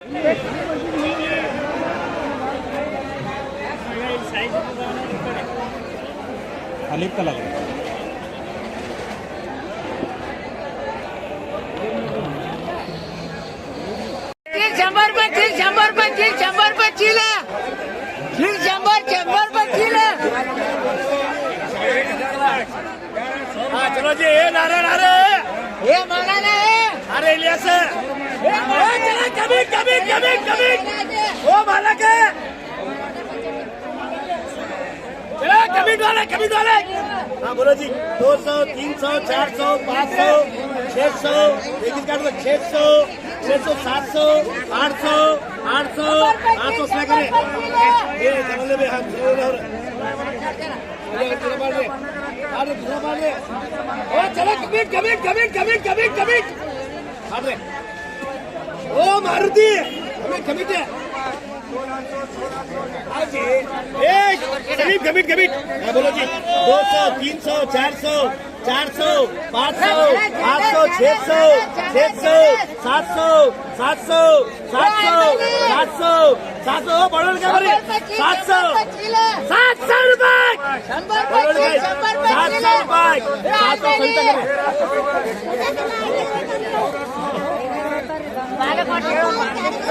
Ellipse का लग रहा है। 100 रुपये चिल, 100 रुपये चिल, 100 रुपये चिल है, चिल 100 रुपये चिल है। हाँ चलो जी, ये नारे नारे, ये माना नहीं, अरे इलियास, चलो कभी कभी कभी कभी, वो मालक है, चलो कभी डाले, हाँ बोलो जी, 200, 300, 400, 500, 600, एक काट दो, 600, 700, 800, 800, 800 से करें, ये चलो ले बे, हम चलो ले, अरे दूसरा बार ले, ओ चलो कभी, अरे, ओ मारुति, हमें कमिट है, कमिट, बोलो जी, 200, 300, 400, 400, 500, 800, 600, 700, 700, 700, बड़ों क्या बोले, 700 रुपए, 700 रुपए, 700 सही तक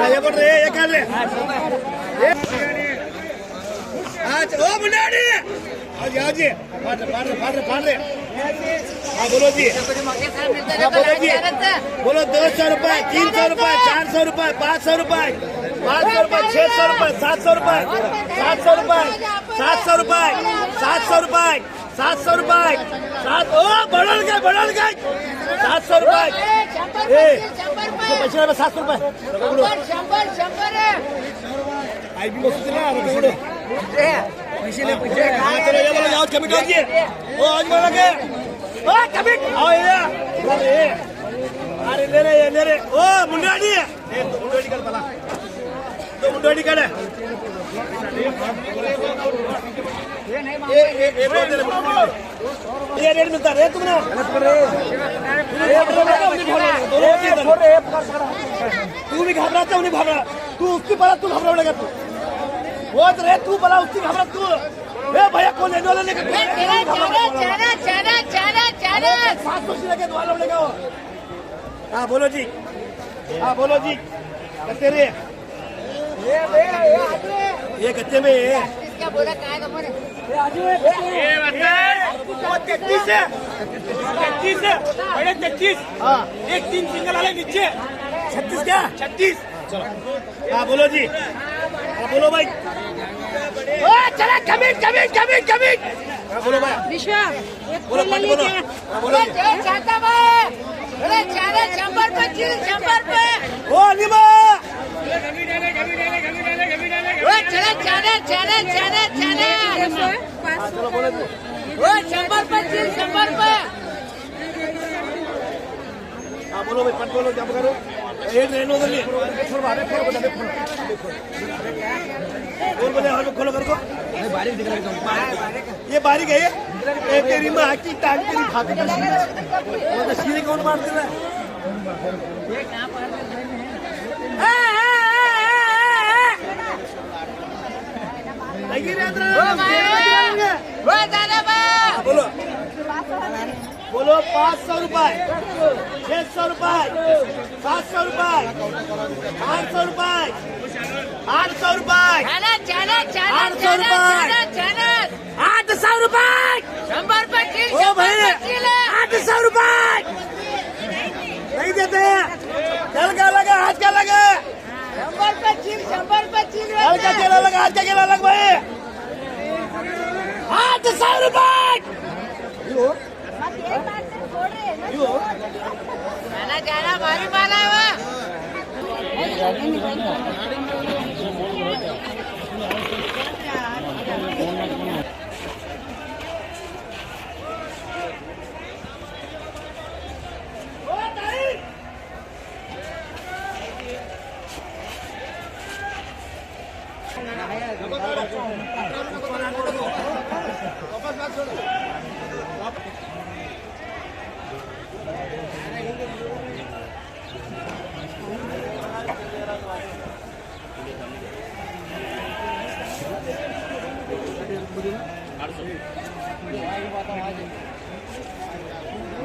ये बोल रहे, ये कर ले, आज ओ मुंडाड़ी, आज फाड़ रहे, हाँ बोलो जी, बोलो 200 रुपए, 300 रुपए, 400 रुपए, 500 रुपए, 600 रुपए, 700 रुपए, 700 रुपए, 700 रुपए, 700 रुपए, 700 रुपए, ओ बढ़ गए, 700 रुपए, पैसे 700 रुपए, आई भी मस्त ना, पैसे ले, हाँ चलो ये बोलो, आज कमिट होगी, ओ आज बोला के, ओ कमिट, आओ ये, अरे ले रहे, ओ मुंडाड़ी, तो मुंडाड़ी कर पला, तो मुंडाड़ी कर, ये रेट मिलता है तुमने, तू भी घबराता, उन्हें घबरा, तू उसकी पला, तू घबरा लगा तू, वो रे तू पला, उसकी घबरा तू, भैया कौन लेने वाला लेकर, 700 से लेके द्वारा लेगा वो, हाँ बोलो जी, कत्ते रे, ये कत्ते में है, क्या बोला कहा का बोले, 33 है, बड़े 33, हाँ 1 3 सिंगल वाले नीचे, 36 क्या, 36, चलो, हाँ बोलो जी, हाँ बोलो भाई, ओ चला कमिट, हाँ बोलो भाई, विश्वा बोलो पंच बोलो, हाँ बोलो जी, चाहता भाई, अरे 100 रुपये चिल, 100 रुपये, ओ निमा, वो चले, चलो बोलो जी, वो 100 रुपये चिल, 100 रुपये, हाँ बोलो भाई, पंच बोलो, जब करो, एक रेन उधर ले, खोलो कर को, ये बारीक है, ये तेरी माँ की टांग तेरी खाते का सीधे कौन मारते हैं, बोलो 500 रुपए, 600 रुपए, 700 रुपए, 800 रुपए, 800 रुपए, 800 रुपए, 100 रुपये चिल, ओ भाई 800 रुपए नहीं देते हैं, कल का लगा, आज का लगा, 100 रुपये चिल, 100 रुपये चिल, कल का केला लगा, आज का केला लग भाई, 800 रुपए, जाना भारी माला है वो, वापस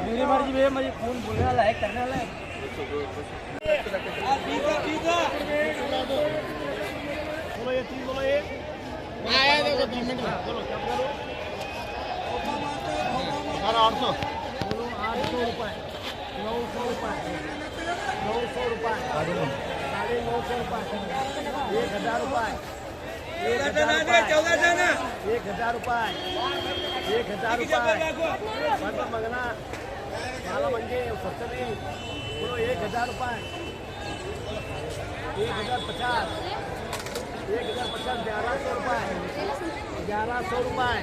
मेरी मर्जी भैया, मुझे फोन बोलने वाला है, करने वाला है। बोलो ये 3, बोलो ये आया देखो 2 मिनट में। बोलो क्या बोलो? 800 बोलो, 800 रुपए, 900 रुपए, 900 रुपए, 950 रुपए, 1000 रुपए, 1000 रुपए, 1000 रुपए, 1000 रुपए, मगना माला म्हणजे सत्तरी, बोलो 1000 रुपए, 1050, 1050, 1100 रुपए, 1100 रुपए,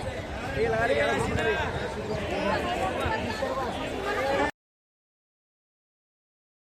ये लगा 1100 रुपए।